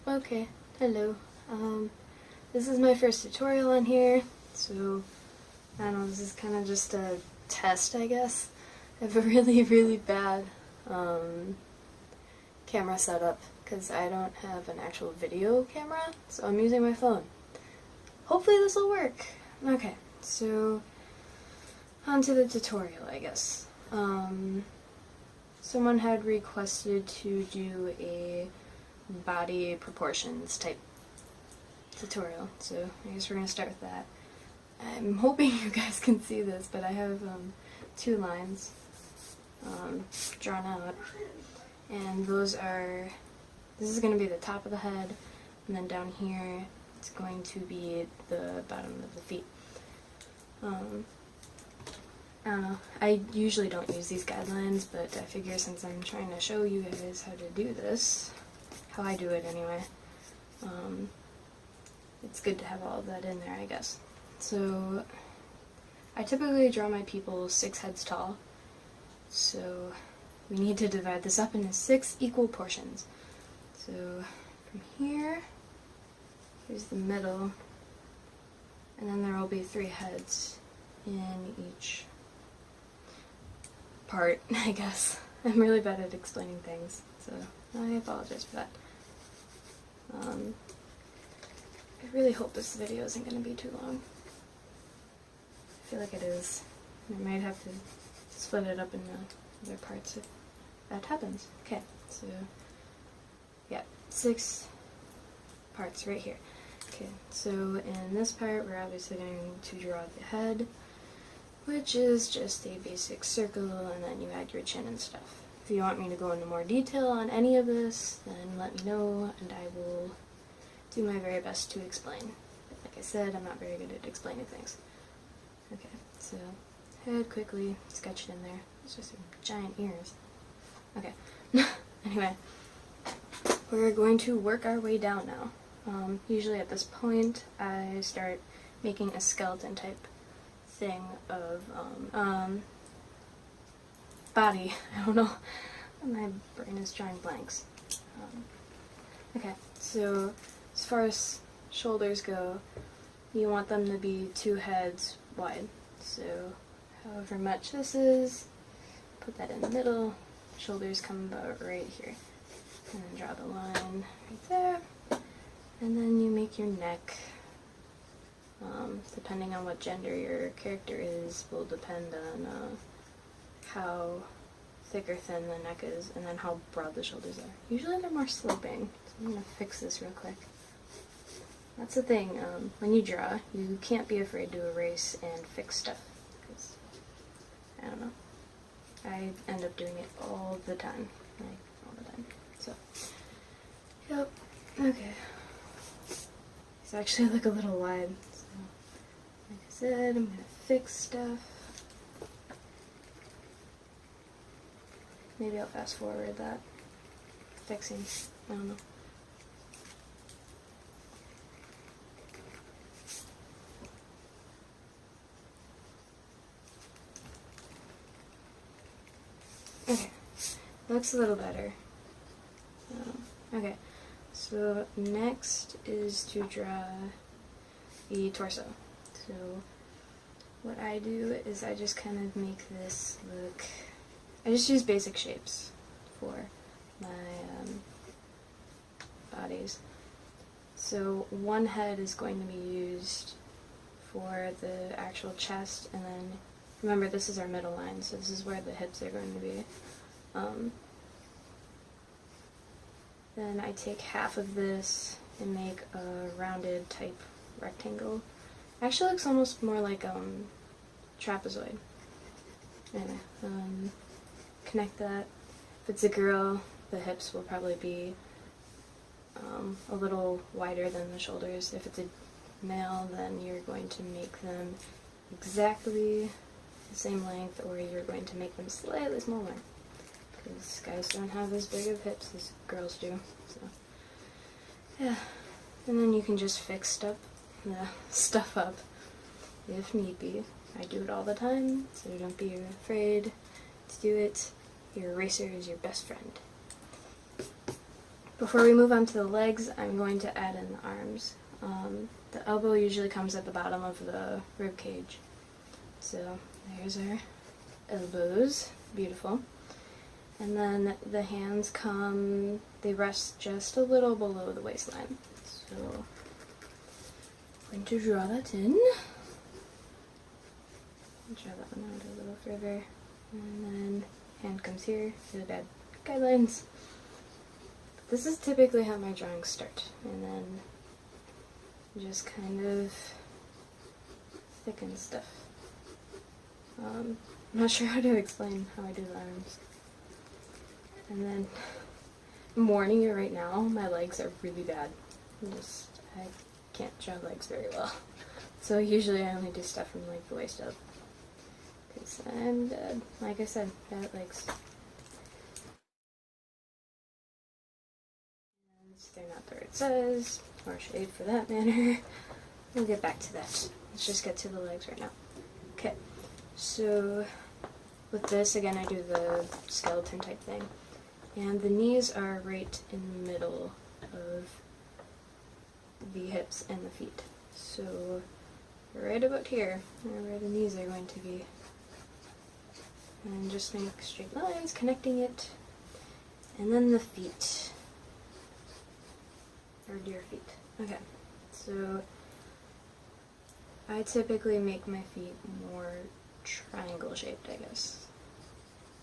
Okay, hello. This is my first tutorial on here, so I don't know, this is kind of just a test, I guess. I have a really bad camera setup because I don't have an actual video camera, so I'm using my phone. Hopefully this will work. Okay, so on to the tutorial, I guess. Someone had requested to do a body proportions type tutorial, so I guess we're going to start with that. I'm hoping you guys can see this, but I have two lines drawn out, and those are, this is going to be the top of the head, and then down here it's going to be the bottom of the feet. I don't know, I usually don't use these guidelines, but I figure since I'm trying to show you guys how to do this, how I do it anyway, it's good to have all of that in there, I guess. So I typically draw my people 6 heads tall, so we need to divide this up into 6 equal portions. So from here, here's the middle, and then there will be 3 heads in each part, I guess. I'm really bad at explaining things, so I apologize for that. I really hope this video isn't going to be too long. I feel like it is. I might have to split it up into other parts if that happens. Okay, so yeah, 6 parts right here. Okay, so in this part we're obviously going to draw the head, which is just a basic circle, and then you add your chin and stuff. If you want me to go into more detail on any of this, then let me know, and I will do my very best to explain. Like I said, I'm not very good at explaining things. Okay, so head quickly, sketch it in there. It's just giant ears. Okay, anyway, we're going to work our way down now. Usually at this point, I start making a skeleton type thing of body. I don't know. My brain is drawing blanks. Okay, so as far as shoulders go, you want them to be 2 heads wide. So however much this is, put that in the middle. Shoulders come about right here. And then draw the line right there. And then you make your neck. Depending on what gender your character is, will depend on how thick or thin the neck is, and then how broad the shoulders are. Usually they're more sloping, so I'm going to fix this real quick. That's the thing, when you draw, you can't be afraid to erase and fix stuff, because, I don't know, I end up doing it all the time, like, all the time, so, yep, okay. These actually look a little wide, so, like I said, I'm going to fix stuff. Maybe I'll fast forward that fixing, I don't know. Okay, looks a little better. Okay, so next is to draw the torso. So what I do is I just kind of make this look, I just use basic shapes for my bodies. So one head is going to be used for the actual chest, and then remember this is our middle line, so this is where the hips are going to be. Then I take half of this and make a rounded type rectangle. Actually looks almost more like trapezoid. Anyway, connect that. If it's a girl, the hips will probably be a little wider than the shoulders. If it's a male, then you're going to make them exactly the same length, or you're going to make them slightly smaller, because guys don't have as big of hips as girls do. So yeah, and then you can just fix stuff up if need be. I do it all the time, so don't be afraid to do it. Your eraser is your best friend. Before we move on to the legs, I'm going to add in the arms. The elbow usually comes at the bottom of the rib cage. So there's our elbows, beautiful. And then the hands they rest just a little below the waistline. So I'm going to draw that in. Draw that one out a little further. And then hand comes here, really bad guidelines. This is typically how my drawings start. And then just kind of thicken stuff. I'm not sure how to explain how I do the arms. And then I'm warning you right now, my legs are really bad. I can't draw legs very well. So usually I only do stuff from like the waist up. Because I'm dead. Like I said, bad legs. And they're not where it says, or shaped for that matter. We'll get back to that. Let's just get to the legs right now. Okay, so with this, again, I do the skeleton type thing. And the knees are right in the middle of the hips and the feet. So right about here are where the knees are going to be. And just make straight lines connecting it. And then the feet. Or deer feet. Okay, so I typically make my feet more triangle shaped, I guess.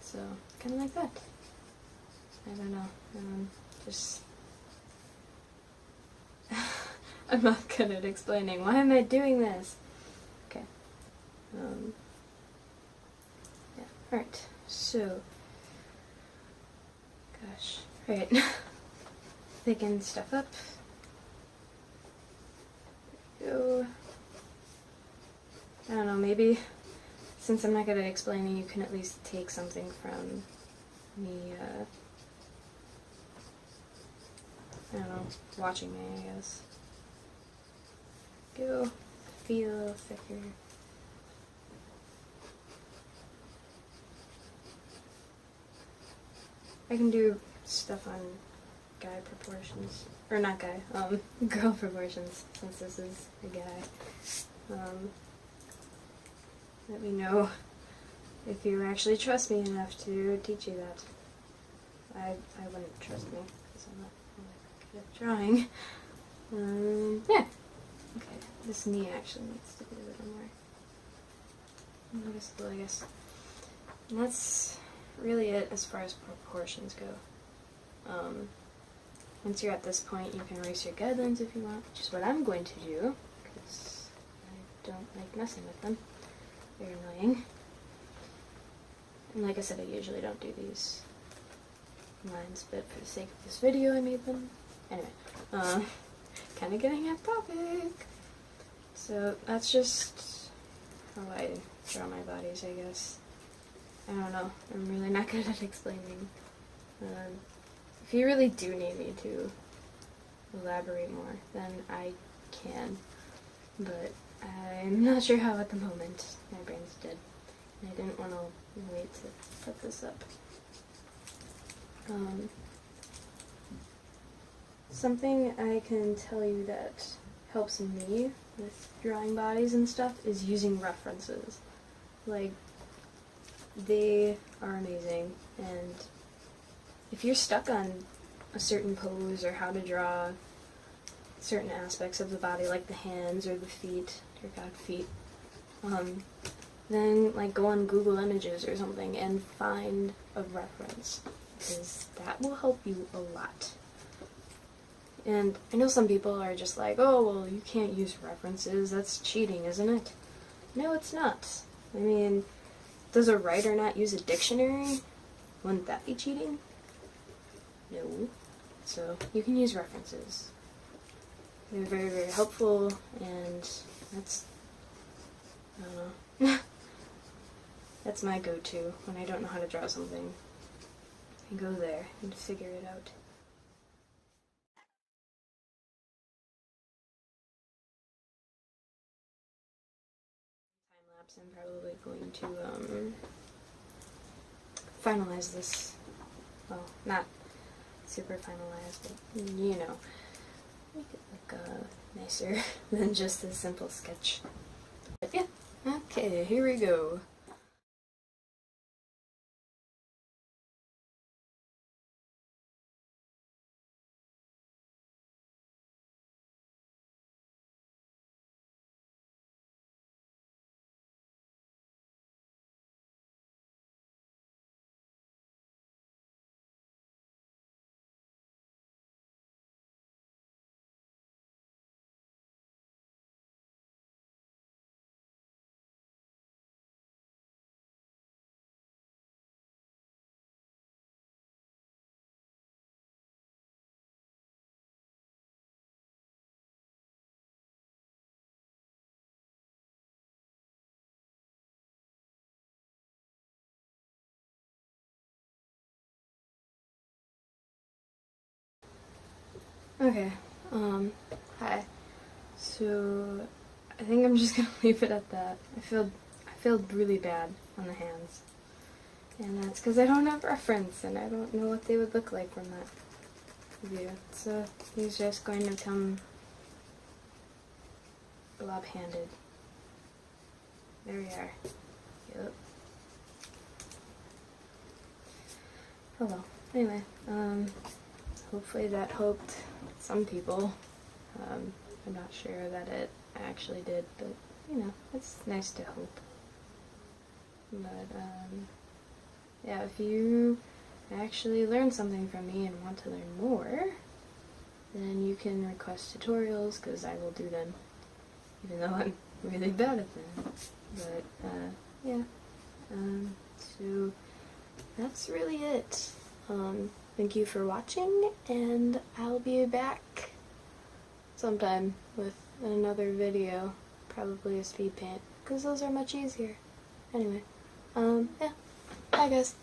So kind of like that. I don't know. Just I'm not good at explaining. Why am I doing this? Okay. Yeah. Alright. So, gosh. Alright. Thicken stuff up. There we go. I don't know, maybe since I'm not good at explaining, you can at least take something from me, I don't know, watching me, I guess. Go. Feel thicker. I can do stuff on guy proportions. Or not guy, girl proportions, since this is a guy. Let me know if you actually trust me enough to teach you that. I wouldn't trust me, because I'm not really good at drawing. Yeah. Okay, this knee actually needs to be a little more noticeable, I guess. And that's really it as far as proportions go. Once you're at this point, you can erase your guidelines if you want, which is what I'm going to do, because I don't like messing with them. They're annoying. And like I said, I usually don't do these lines, but for the sake of this video, I made them. Anyway, kind of getting off topic. So that's just how I draw my bodies, I guess. I don't know. I'm really not good at explaining. If you really do need me to elaborate more, then I can. But I'm not sure how at the moment. My brain's dead. And I didn't want to wait to put this up. Something I can tell you that helps me with drawing bodies and stuff is using references. Like, they are amazing, and if you're stuck on a certain pose or how to draw certain aspects of the body, like the hands or the feet, dear God, feet, then like go on Google Images or something and find a reference, because that will help you a lot. And I know some people are just like, oh, well, you can't use references, that's cheating, isn't it? No, it's not. I mean, does a writer not use a dictionary? Wouldn't that be cheating? No. So, you can use references. They're very, very helpful, and that's, I don't know, that's my go-to when I don't know how to draw something. I go there and figure it out. Time-lapse, I'm probably going to finalize this. Well, not super finalized, but you know, make it look nicer than just a simple sketch. But yeah, okay, here we go. Okay, hi. So, I think I'm just gonna leave it at that. I feel really bad on the hands. And that's because I don't have reference, and I don't know what they would look like from that view. So, he's just going to come blob-handed. There we are. Yep. Oh well. Anyway, hopefully that helped some people. I'm not sure that it actually did, but you know, it's nice to hope. But yeah, if you actually learned something from me and want to learn more, then you can request tutorials, because I will do them, even though I'm really bad at them. But yeah, so that's really it. Thank you for watching, and I'll be back sometime with another video, probably a speed paint, because those are much easier. Anyway, yeah, bye guys.